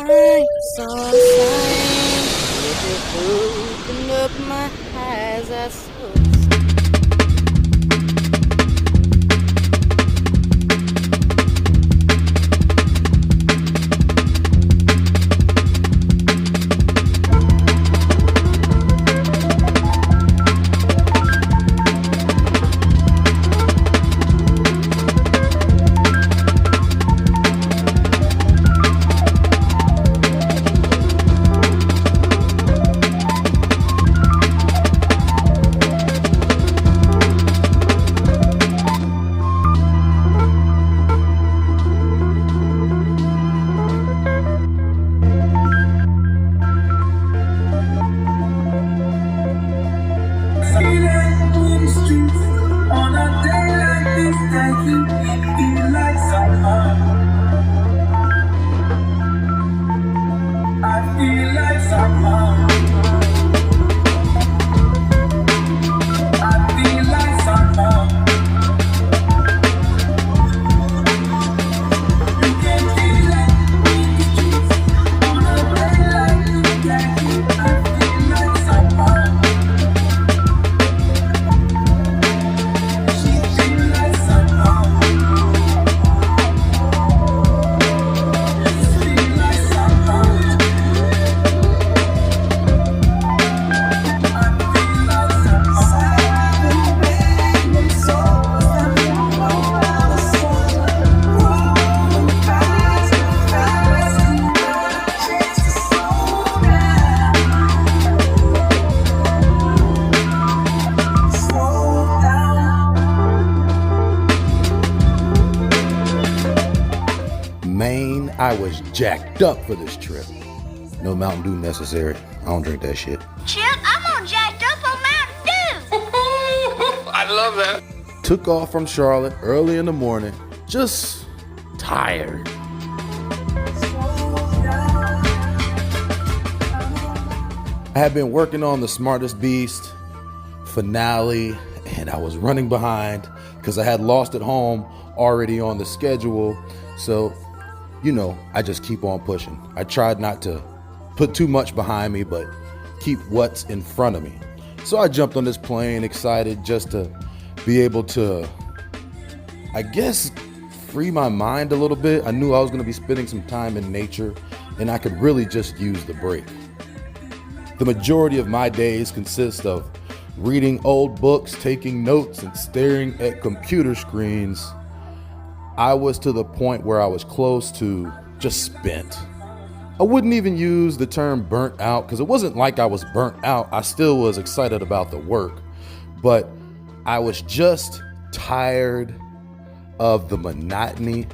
I'm so sorry. If you open up my eyes, I saw. Man, I was jacked up for this trip. No Mountain Dew necessary. I don't drink that shit. Chip, I'm on jacked up on Mountain Dew. I love that. Took off from Charlotte early in the morning, just tired. I had been working on The Smartest Beast finale, and I was running behind because I had Lost at Home already on the schedule. So, I just keep on pushing. I tried not to put too much behind me, but keep what's in front of me. So I jumped on this plane, excited just to be able to, I guess, free my mind a little bit. I knew I was going to be spending some time in nature, and I could really just use the break. The majority of my days consist of reading old books, taking notes, and staring at computer screens. I was to the point where I was close to just spent. I wouldn't even use the term burnt out because it wasn't like I was burnt out. I still was excited about the work, but I was just tired of the monotony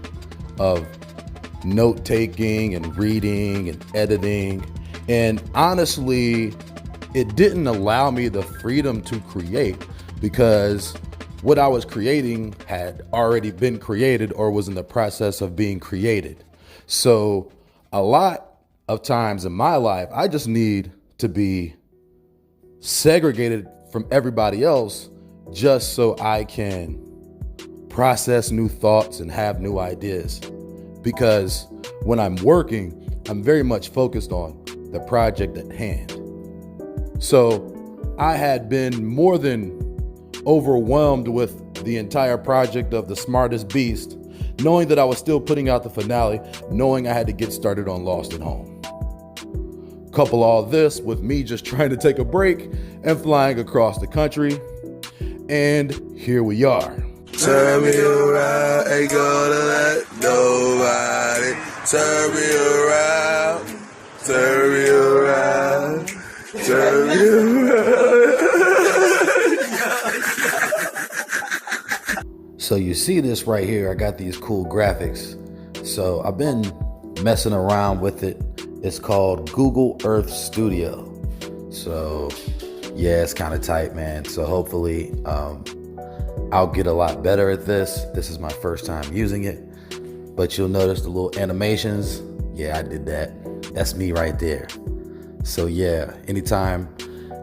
of note taking and reading and editing. And honestly, it didn't allow me the freedom to create because what I was creating had already been created or was in the process of being created. So a lot of times in my life, I just need to be segregated from everybody else just so I can process new thoughts and have new ideas. Because when I'm working, I'm very much focused on the project at hand. So I had been more than overwhelmed with the entire project of The Smartest Beast, knowing that I was still putting out the finale, knowing I had to get started on Lost at Home. Couple all this with me just trying to take a break and flying across the country, and here we are. Turn me around, ain't gonna let nobody turn me around, turn me around, turn me around. So you see this right here, I got these cool graphics. So I've been messing around with it. It's called Google Earth Studio. So yeah, it's kind of tight, man. So hopefully I'll get a lot better at this. This is my first time using it, but you'll notice the little animations. Yeah, I did that. That's me right there. So yeah, anytime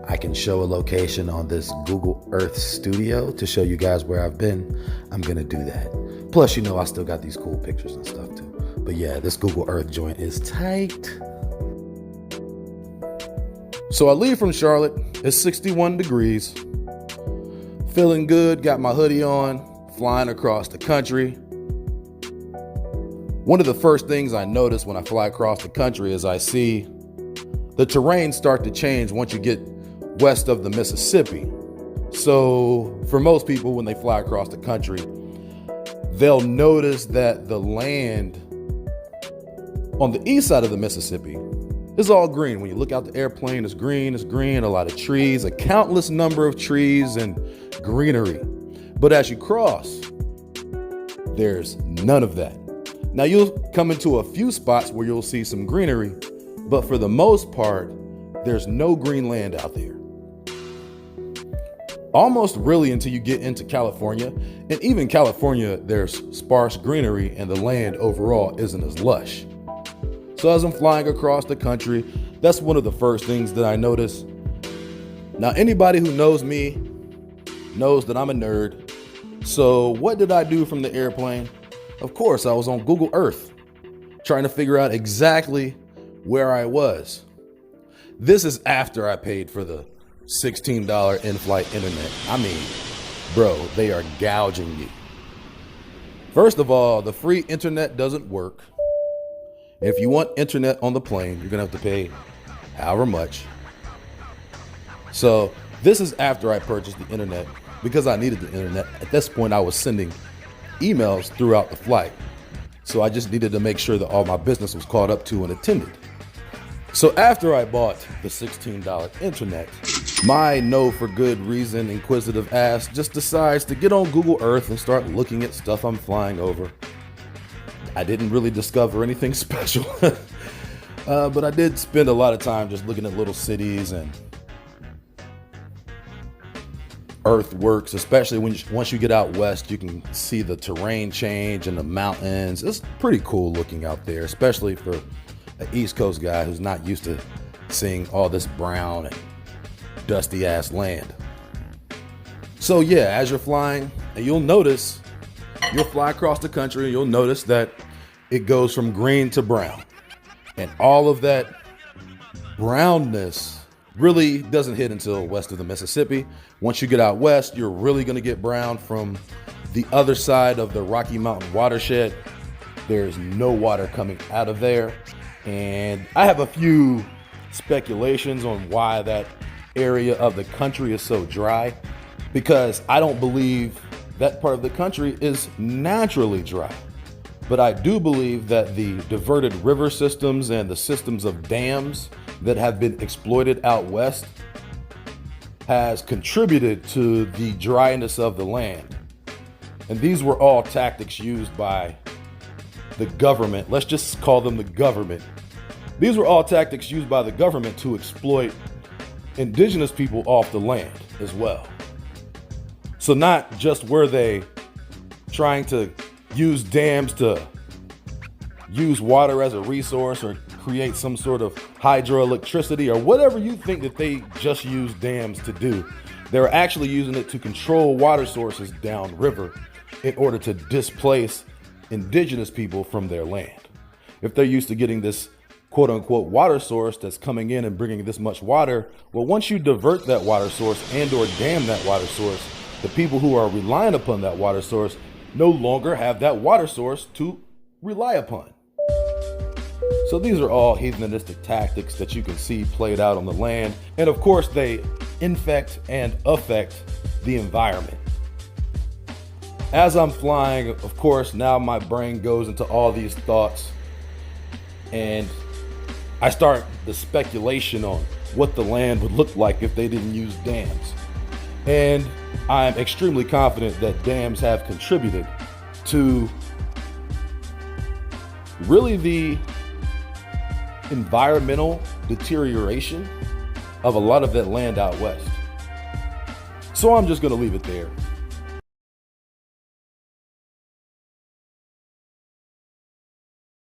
I can show a location on this Google Earth Studio to show you guys where I've been, I'm gonna do that. Plus, I still got these cool pictures and stuff too. But But yeah, this Google Earth joint is tight. So I leave from Charlotte. It's 61 degrees. Feeling good, got my hoodie on, flying across the country. One of the first things I notice when I fly across the country is I see the terrain start to change once you get west of the Mississippi. So for most people, when they fly across the country, they'll notice that the land on the east side of the Mississippi is all green. When you look out the airplane, it's green, a lot of trees, a countless number of trees and greenery. But as you cross, there's none of that. Now you'll come into a few spots where you'll see some greenery, but for the most part, there's no green land out there. Almost really until you get into California. And even California, there's sparse greenery and the land overall isn't as lush. So as I'm flying across the country, that's one of the first things that I notice. Now, anybody who knows me knows that I'm a nerd. So what did I do from the airplane? Of course, I was on Google Earth, trying to figure out exactly where I was. This is after I paid for the $16 in-flight internet. I mean, bro, they are gouging you. First of all, the free internet doesn't work. If you want internet on the plane, you're gonna have to pay however much. So this is after I purchased the internet because I needed the internet. At this point, I was sending emails throughout the flight. So I just needed to make sure that all my business was caught up to and attended. So after I bought the $16 internet, my no for good reason inquisitive ass just decides to get on Google Earth and start looking at stuff I'm flying over. I didn't really discover anything special, but I did spend a lot of time just looking at little cities and earthworks, especially once you get out west, you can see the terrain change and the mountains. It's pretty cool looking out there, especially for an East Coast guy who's not used to seeing all this brown and dusty ass land. So yeah, as you're flying, and you'll fly across the country and you'll notice that it goes from green to brown. And all of that brownness really doesn't hit until west of the Mississippi. Once you get out west, you're really gonna get brown from the other side of the Rocky Mountain watershed. There's no water coming out of there. And I have a few speculations on why that area of the country is so dry, because I don't believe that part of the country is naturally dry. But I do believe that the diverted river systems and the systems of dams that have been exploited out west has contributed to the dryness of the land. And these were all tactics used by the government. Let's just call them the government. These were all tactics used by the government to exploit indigenous people off the land as well. So not just were they trying to use dams to use water as a resource or create some sort of hydroelectricity or whatever you think that they just use dams to do. They're actually using it to control water sources downriver in order to displace indigenous people from their land. If they're used to getting this quote unquote water source that's coming in and bringing this much water, well, once you divert that water source and or dam that water source, the people who are relying upon that water source no longer have that water source to rely upon. So these are all heathenistic tactics that you can see played out on the land. And of course, they infect and affect the environment. As I'm flying, of course, now my brain goes into all these thoughts and I start the speculation on what the land would look like if they didn't use dams. And I'm extremely confident that dams have contributed to really the environmental deterioration of a lot of that land out west. So I'm just gonna leave it there.